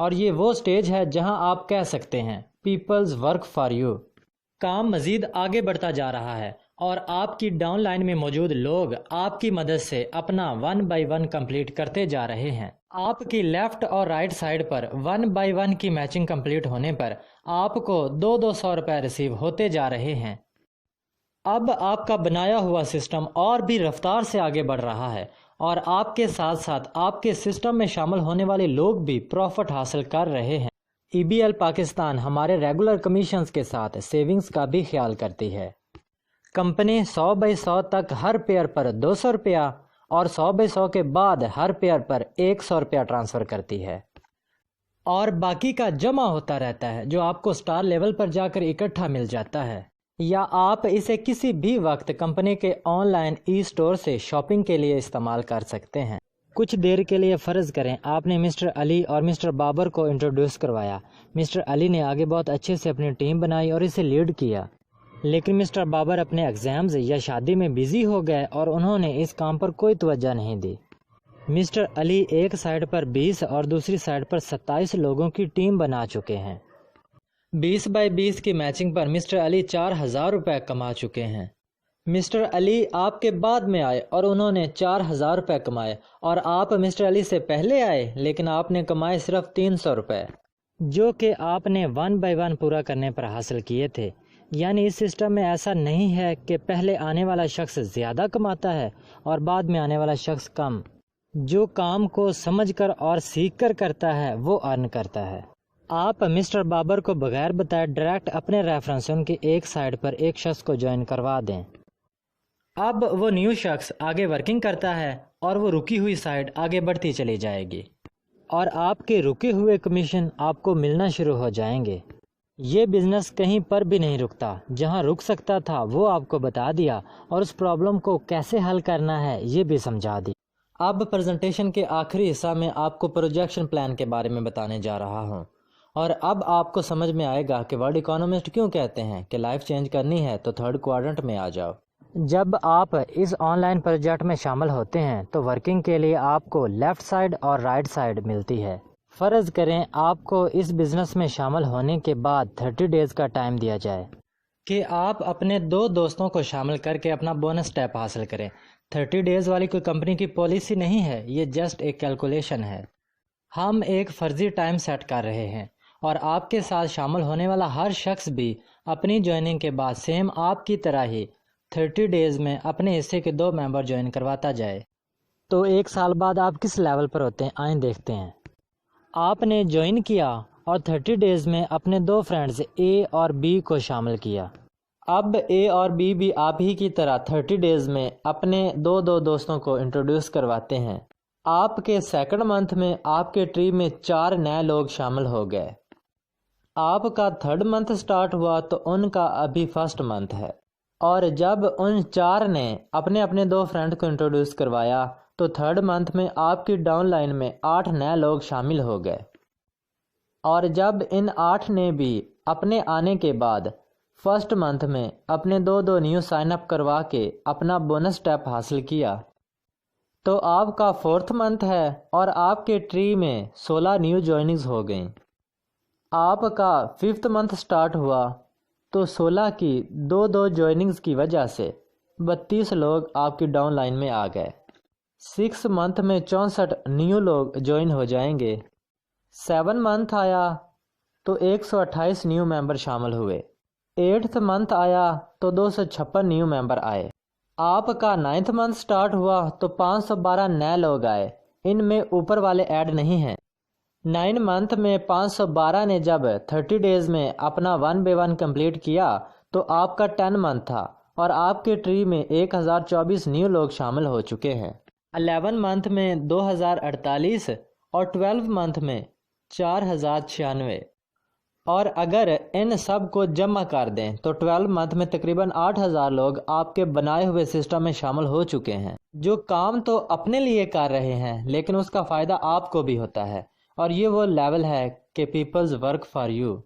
اور یہ وہ سٹیج ہے جہاں آپ کہہ سکتے ہیں پیپلز ورک فار یو۔ کام مزید آگے بڑھتا جا رہا ہے اور آپ کی ڈاؤن لائن میں موجود لوگ آپ کی مدد سے اپنا 1 بائی 1 کمپلیٹ کرتے جا رہے ہیں۔ آپ کی لیفٹ اور رائٹ سائڈ پر 1 بائی 1 کی میچنگ کمپلیٹ ہونے پر آپ کو 200 روپے ریسیو ہوتے جا رہے ہیں۔ اب آپ کا بنایا ہوا سسٹم اور بھی رفتار سے آگے بڑھ رہا ہے اور آپ کے ساتھ ساتھ آپ کے سسٹم میں شامل ہونے والے لوگ بھی پروفٹ حاصل کر رہے ہیں۔ EBL پاکستان ہمارے ریگولر کمیشنز کے ساتھ سیونگز کا بھی خیال کرتی ہے۔ کمپنی 100 بائی 100 تک ہر پیئر پر 200 روپیہ اور 100 بائی 100 کے بعد ہر پیئر پر 100 روپیہ ٹرانسفر کرتی ہے، اور باقی کا جمع ہوتا رہتا ہے جو آپ کو سٹار لیول پر جا کر اکٹھا مل جاتا ہے، یا آپ اسے کسی بھی وقت کمپنی کے آن لائن ای سٹور سے شاپنگ کے لیے استعمال کر سکتے ہیں۔ کچھ دیر کے لیے فرض کریں آپ نے مسٹر علی اور مسٹر بابر کو انٹروڈیوس کروایا۔ مسٹر علی نے آگے بہت اچھے سے اپنی ٹیم بنائی اور اسے لیڈ کیا، لیکن مسٹر بابر اپنے ایگزامز یا شادی میں بزی ہو گئے اور انہوں نے اس کام پر کوئی توجہ نہیں دی۔ مسٹر علی ایک سائڈ پر 20 اور دوسری سائڈ پر 27 لوگوں کی ٹیم بنا چکے ہیں۔ 20 بائی 20 کی میچنگ پر مسٹر علی 4000 روپے کما چکے ہیں۔ مسٹر علی آپ کے بعد میں آئے اور انہوں نے 4000 روپے کمائے، اور آپ مسٹر علی سے پہلے آئے لیکن آپ نے کمائے صرف 300 روپے، جو کہ آپ نے 1 بائی 1 پورا کرنے پر حاصل کیے تھے۔ یعنی اس سسٹم میں ایسا نہیں ہے کہ پہلے آنے والا شخص زیادہ کماتا ہے اور بعد میں آنے والا شخص کم۔ جو کام کو سمجھ کر اور سیکھ کر کرتا ہے وہ ارن کرتا ہے۔ آپ مسٹر بابر کو بغیر بتائے ڈائریکٹ اپنے ریفرنس ان کی ایک سائڈ پر ایک شخص کو جوائن کروا دیں۔ اب وہ نیو شخص آگے ورکنگ کرتا ہے اور وہ رکی ہوئی سائڈ آگے بڑھتی چلی جائے گی، اور آپ کے رکے ہوئے کمیشن آپ کو ملنا شروع ہو جائیں گے۔ یہ بزنس کہیں پر بھی نہیں رکتا، جہاں رک سکتا تھا وہ آپ کو بتا دیا اور اس پرابلم کو کیسے حل کرنا ہے یہ بھی سمجھا دی۔ اب پریزنٹیشن کے آخری حصہ میں آپ کو پروجیکشن پلان کے بارے میں بتانے جا رہا ہوں، اور اب آپ کو سمجھ میں آئے گا کہ ورلڈ اکانومسٹ کیوں کہتے ہیں کہ لائف چینج کرنی ہے تو تھرڈ کوارٹرنٹ میں آ جاؤ۔ جب آپ اس آن لائن پروجیکٹ میں شامل ہوتے ہیں تو ورکنگ کے لیے آپ کو لیفٹ سائڈ اور رائٹ سائڈ ملتی ہے۔ فرض کریں آپ کو اس بزنس میں شامل ہونے کے بعد 30 ڈیز کا ٹائم دیا جائے کہ آپ اپنے 2 دوستوں کو شامل کر کے اپنا بونس اسٹیپ حاصل کریں۔ 30 ڈیز والی کوئی کمپنی کی پالیسی نہیں ہے، یہ جسٹ ایک کیلکولیشن ہے۔ ہم ایک فرضی ٹائم سیٹ کر رہے ہیں اور آپ کے ساتھ شامل ہونے والا ہر شخص بھی اپنی جوائننگ کے بعد سیم آپ کی طرح ہی 30 ڈیز میں اپنے حصے کے 2 ممبر جوائن کرواتا جائے۔ تو 1 سال بعد آپ کس لیول پر ہوتے ہیں آئیں دیکھتے ہیں۔ آپ نے جوائن کیا اور 30 ڈیز میں اپنے 2 فرینڈز اے اور بی کو شامل کیا۔ اب اے اور بی بھی آپ ہی کی طرح 30 ڈیز میں اپنے 2 دوستوں کو انٹروڈیوس کرواتے ہیں۔ آپ کے سیکنڈ منتھ میں آپ کے ٹری میں 4 نئے لوگ شامل ہو گئے۔ آپ کا تھرڈ منتھ سٹارٹ ہوا تو ان کا ابھی فرسٹ منتھ ہے، اور جب ان 4 نے اپنے 2 فرینڈ کو انٹروڈیوس کروایا تو تھرڈ منتھ میں آپ کی ڈاؤن لائن میں 8 نئے لوگ شامل ہو گئے، اور جب ان 8 نے بھی اپنے آنے کے بعد فرسٹ منتھ میں اپنے 2 نیو سائن اپ کروا کے اپنا بونس اسٹیپ حاصل کیا تو آپ کا 4تھ منتھ ہے اور آپ کے ٹری میں 16 نیو جوائننگز ہو گئیں۔ آپ کا 5تھ منتھ سٹارٹ ہوا تو 16 کی 2 جوائننگز کی وجہ سے 32 لوگ آپ کی ڈاؤن لائن میں آ گئے۔ 6 منتھ میں 64 نیو لوگ جوائن ہو جائیں گے۔ 7 منتھ آیا تو 128 نیو ممبر شامل ہوئے۔ 8تھ منتھ آیا تو 256 نیو ممبر آئے۔ آپ کا 9تھ منتھ سٹارٹ ہوا تو 512 نئے لوگ آئے، ان میں اوپر والے ایڈ نہیں ہیں۔ 9 منتھ میں 512 نے جب 30 ڈیز میں اپنا 1 بائی 1 کمپلیٹ کیا تو آپ کا 10 منتھ تھا اور آپ کے ٹری میں 1024 نیو لوگ شامل ہو چکے ہیں۔ 11 منتھ میں 2048 اور 12 منتھ میں 4096، اور اگر ان سب کو جمع کر دیں تو 12 منتھ میں تقریباً 8000 لوگ آپ کے بنائے ہوئے سسٹم میں شامل ہو چکے ہیں، جو کام تو اپنے لیے کر رہے ہیں لیکن اس کا فائدہ آپ کو بھی ہوتا ہے، اور یہ وہ لیول ہے کہ پیپلز ورک فار یو۔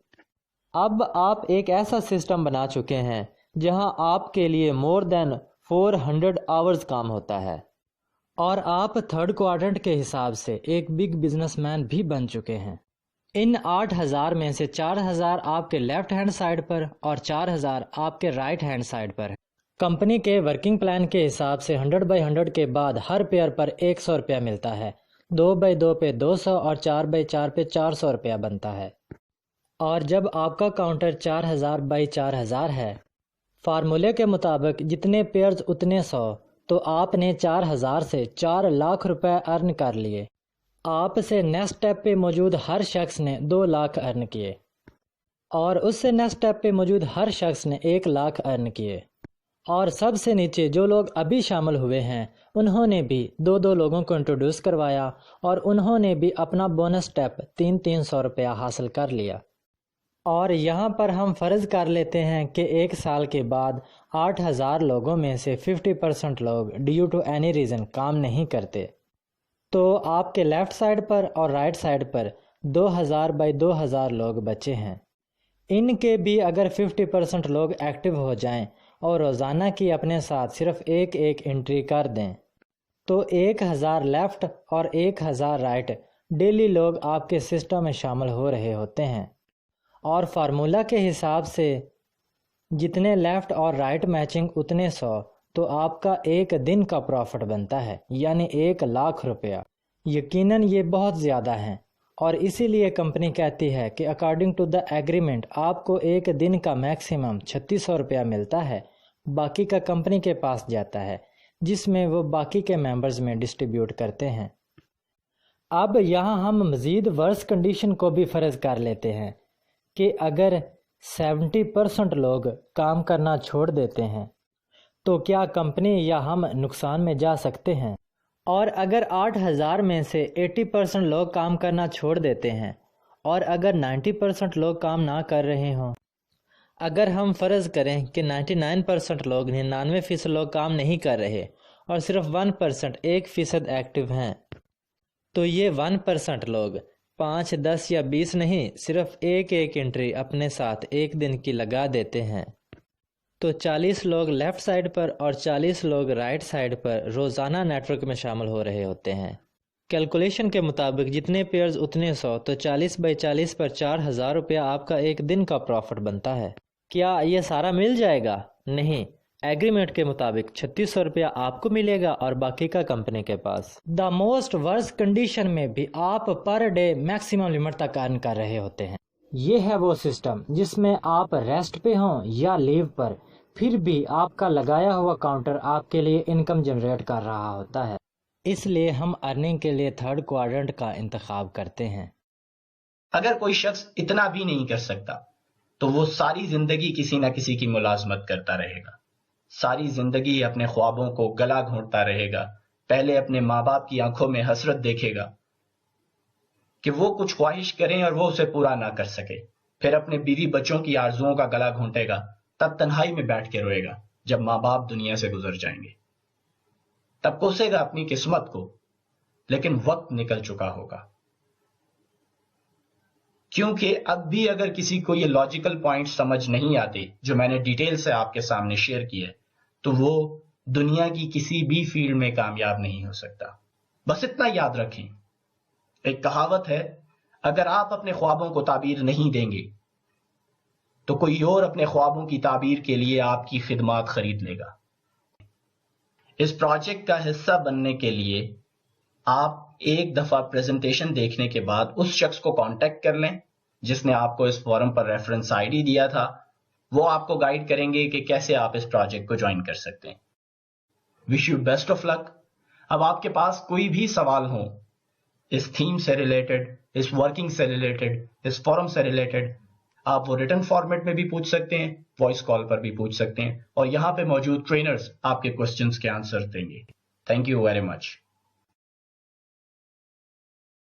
اب آپ ایک ایسا سسٹم بنا چکے ہیں جہاں آپ کے لیے مور دین 400 آورز کام ہوتا ہے، اور آپ تھرڈ کوارٹرنٹ کے حساب سے ایک بگ بزنس مین بھی بن چکے ہیں۔ ان 8,000 میں سے 4,000 آپ کے لیفٹ ہینڈ سائڈ پر اور 4,000 آپ کے رائٹ ہینڈ سائڈ پر ہے۔ کمپنی کے ورکنگ پلان کے حساب سے 100/100 کے بعد ہر پیئر پر 100 روپیہ ملتا ہے، 2/2 پہ 200 اور 4/4 پہ 400 روپیہ بنتا ہے۔ اور جب آپ کا کاؤنٹر 4,000/4,000 ہے، فارمولے کے مطابق جتنے پیئرز اتنے 100، تو آپ نے 4,000 سے 4 لاکھ روپے ارن کر لیے۔ آپ سے نیکسٹ اسٹیپ پہ موجود ہر شخص نے 2 لاکھ ارن کیے، اور اس سے نیکسٹ اسٹیپ پہ موجود ہر شخص نے 1 لاکھ ارن کیے، اور سب سے نیچے جو لوگ ابھی شامل ہوئے ہیں انہوں نے بھی 2 لوگوں کو انٹروڈیوس کروایا، اور انہوں نے بھی اپنا بونس اسٹیپ 300 روپیہ حاصل کر لیا۔ اور یہاں پر ہم فرض کر لیتے ہیں کہ 1 سال کے بعد 8,000 لوگوں میں سے 50% لوگ ڈیو ٹو اینی ریزن کام نہیں کرتے، تو آپ کے لیفٹ سائڈ پر اور رائٹ سائڈ پر 2,000/2,000 لوگ بچے ہیں۔ ان کے بھی اگر 50% لوگ ایکٹیو ہو جائیں اور روزانہ کی اپنے ساتھ صرف ایک انٹری کر دیں، تو 1,000 لیفٹ اور 1,000 رائٹ ڈیلی لوگ آپ کے سسٹم میں شامل ہو رہے ہوتے ہیں۔ اور فارمولہ کے حساب سے جتنے لیفٹ اور رائٹ میچنگ اتنے 100، تو آپ کا ایک دن کا پروفٹ بنتا ہے، یعنی 1 لاکھ روپیہ۔ یقیناً یہ بہت زیادہ ہیں، اور اسی لیے کمپنی کہتی ہے کہ اکارڈنگ ٹو دا ایگریمنٹ آپ کو ایک دن کا میکسیمم 3,600 روپیہ ملتا ہے، باقی کا کمپنی کے پاس جاتا ہے جس میں وہ باقی کے ممبرز میں ڈسٹریبیوٹ کرتے ہیں۔ اب یہاں ہم مزید ورس کنڈیشن کو بھی فرض کر لیتے ہیں کہ اگر 70% لوگ کام کرنا چھوڑ دیتے ہیں تو کیا کمپنی یا ہم نقصان میں جا سکتے ہیں؟ اور اگر 8,000 میں سے 80% لوگ کام کرنا چھوڑ دیتے ہیں، اور اگر 90% لوگ کام نہ کر رہے ہوں، اگر ہم فرض کریں کہ 99% لوگ 99% لوگ کام نہیں کر رہے اور صرف 1% 1% ایکٹیو ہیں، تو یہ 1% لوگ 5 10 یا 20 نہیں، صرف ایک انٹری اپنے ساتھ ایک دن کی لگا دیتے ہیں، تو 40 لوگ لیفٹ سائڈ پر اور 40 لوگ رائٹ سائڈ پر روزانہ نیٹ ورک میں شامل ہو رہے ہوتے ہیں۔ کیلکولیشن کے مطابق جتنے پیئرز اتنے 100، تو 40/40 پر 4,000 روپیہ آپ کا ایک دن کا پروفٹ بنتا ہے۔ کیا یہ سارا مل جائے گا؟ نہیں، ایگریمنٹ کے مطابق 3,600 روپیہ آپ کو ملے گا اور باقی کا کمپنی کے پاس۔ دا موسٹ ورس کنڈیشن میں بھی آپ پر ڈے میکسیمم لمٹ تک ارن کر رہے ہوتے ہیں۔ یہ ہے وہ سسٹم جس میں آپ ریسٹ پہ ہوں یا لیو پر، پھر بھی آپ کا لگایا ہوا کاؤنٹر آپ کے لیے انکم جنریٹ کر رہا ہوتا ہے۔ اس لیے ہم ارننگ کے لیے 3rd کوارٹرنٹ کا انتخاب کرتے ہیں۔ اگر کوئی شخص اتنا بھی نہیں کر سکتا تو وہ ساری زندگی کسی نہ کسی کی ملازمت کرتا رہے گا، ساری زندگی اپنے خوابوں کو گلا گھونٹتا رہے گا۔ پہلے اپنے ماں باپ کی آنکھوں میں حسرت دیکھے گا کہ وہ کچھ خواہش کریں اور وہ اسے پورا نہ کر سکے، پھر اپنے بیوی بچوں کی آرزوؤں کا گلا گھونٹے گا، تب تنہائی میں بیٹھ کے روئے گا جب ماں باپ دنیا سے گزر جائیں گے، تب کوسے گا اپنی قسمت کو، لیکن وقت نکل چکا ہوگا۔ کیونکہ اب بھی اگر کسی کو یہ لاجیکل پوائنٹ سمجھ نہیں آتے جو میں نے ڈیٹیل سے آپ کے سامنے شیئر کیے، تو وہ دنیا کی کسی بھی فیلڈ میں کامیاب نہیں ہو سکتا۔ بس اتنا یاد رکھیں، ایک کہاوت ہے، اگر آپ اپنے خوابوں کو تعبیر نہیں دیں گے تو کوئی اور اپنے خوابوں کی تعبیر کے لیے آپ کی خدمات خرید لے گا۔ اس پروجیکٹ کا حصہ بننے کے لیے آپ ایک دفعہ پریزنٹیشن دیکھنے کے بعد اس شخص کو کانٹیکٹ کر لیں جس نے آپ کو اس فورم پر ریفرنس آئی ڈی دیا تھا، وہ آپ کو گائیڈ کریں گے کہ کیسے آپ اس پروجیکٹ کو جوائن کر سکتے ہیں۔ وش یو بیسٹ آف لک۔ اب آپ کے پاس کوئی بھی سوال ہو اس تھیم سے ریلیٹڈ، اس ورکنگ سے ریلیٹڈ، اس فورم سے ریلیٹڈ، آپ وہ ریٹن فارمیٹ میں بھی پوچھ سکتے ہیں، وائس کال پر بھی پوچھ سکتے ہیں، اور یہاں پہ موجود ٹرینرز آپ کے کوسچنز کے آنسر دیں گے۔ Thank you very much.